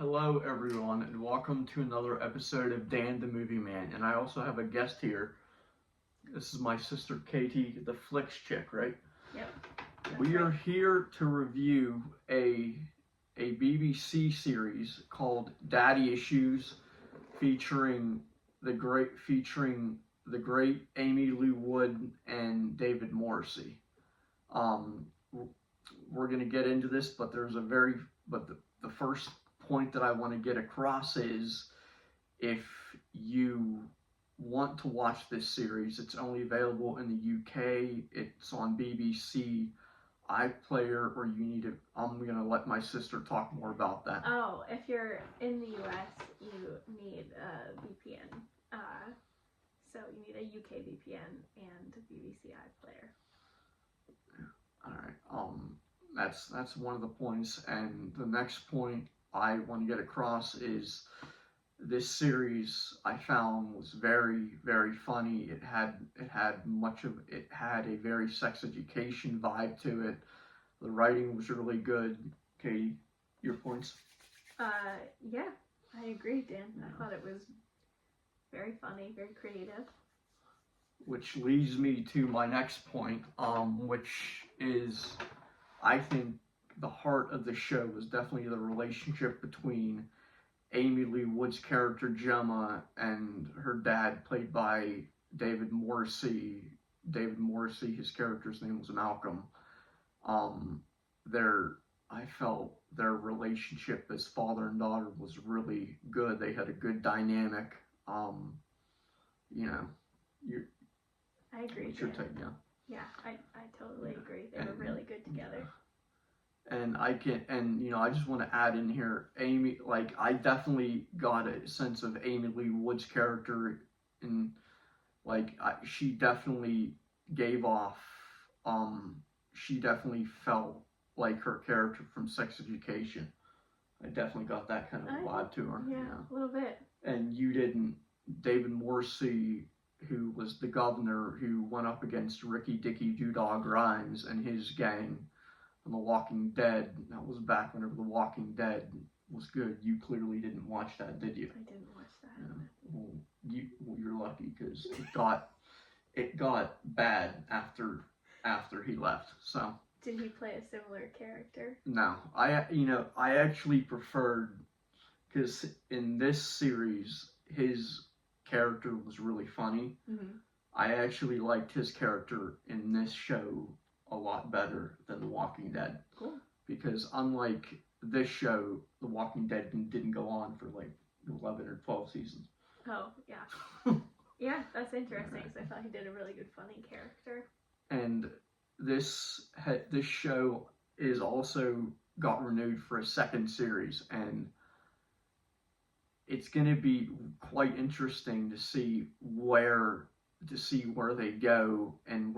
Hello, everyone, and welcome to another episode of Dan the Movie Man. And I also have a guest here. This is my sister Katie, the Flicks chick, right? Yep. We are here to review a BBC series called Daddy Issues, featuring the great Amy Lou Wood and David Morrissey. We're gonna get into this, but the first point that I want to get across is, if you want to watch this series, it's only available in the UK. It's on BBC Iplayer, or you need to. I'm gonna let my sister talk more about that. Oh, if you're in the US, you need a VPN. So you need a UK VPN and BBC iPlayer. All right. That's one of the points, and the next point I want to get across is this series I found was very, very funny. It had a very sex education vibe to it. The writing was really good. Katie, your points? Yeah, I agree, Dan. Yeah. I thought it was very funny, very creative. Which leads me to my next point, which is, I think the heart of the show was definitely the relationship between Amy Lee Wood's character Gemma and her dad, played by David Morrissey. David Morrissey, his character's name was Malcolm. I felt their relationship as father and daughter was really good. They had a good dynamic. I agree. What's your take, yeah? Yeah, I totally agree. They were really good together. And I just want to add in here, Amy, I definitely got a sense of Amy Lee Wood's character, and she definitely gave off, she definitely felt like her character from Sex Education. I definitely got that kind of vibe to her. Yeah, a little bit. And you didn't. David Morrissey, who was the governor who went up against Ricky Dicky Doodog Grimes and his gang on The Walking Dead. That was back whenever The Walking Dead was good. You clearly didn't watch that, did you? I didn't watch that. Yeah. Well, you're lucky, because it got bad after he left. So. Did he play a similar character? No, I actually preferred, because in this series his character was really funny. Mm-hmm. I actually liked his character in this show a lot better than The Walking Dead. Cool. Because unlike this show, The Walking Dead didn't go on for 11 or 12 seasons. Oh, yeah. Yeah, that's interesting, because I thought he did a really good funny character. And this show is also got renewed for a second series, and it's going to be quite interesting to see where they go, and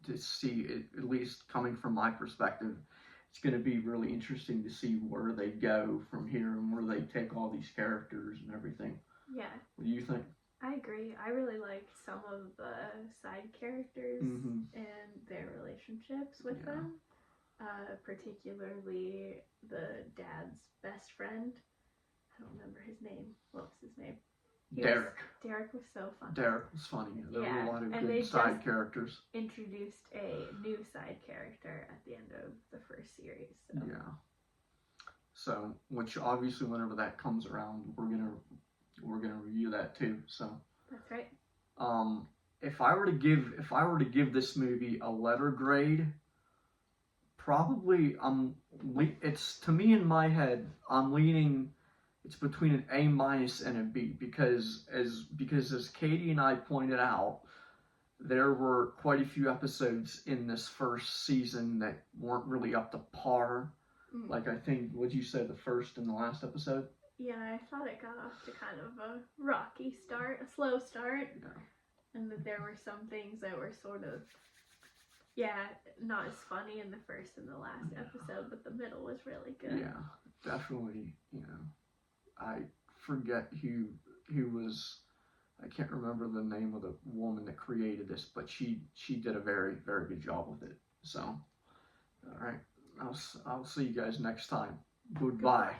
at least coming from my perspective, it's going to be really interesting to see where they go from here and where they take all these characters and everything. Yeah. What do you think? I agree. I really liked some of the side characters and their relationships with them. Particularly the dad's best friend. I don't remember his name. What was his name? Derek. Derek was so funny. Derek was funny. There were a lot of and good side characters. Introduced a new side character at the end of the first series. So. Yeah. So, which obviously, whenever that comes around, we're gonna review that too. So. That's right. If I were to give this movie a letter grade, probably it's, to me, in my head, I'm leaning. It's between an A- and a B, because as Katie and I pointed out, there were quite a few episodes in this first season that weren't really up to par. Like, I think, what'd you say, the first and the last episode? Yeah, I thought it got off to kind of a rocky start, a slow start. Yeah. And that there were some things that were sort of, not as funny in the first and the last episode, but the middle was really good. Yeah, definitely. I forget who was. I can't remember the name of the woman that created this, but she did a very, very good job with it. So, all right, I'll see you guys next time. Goodbye.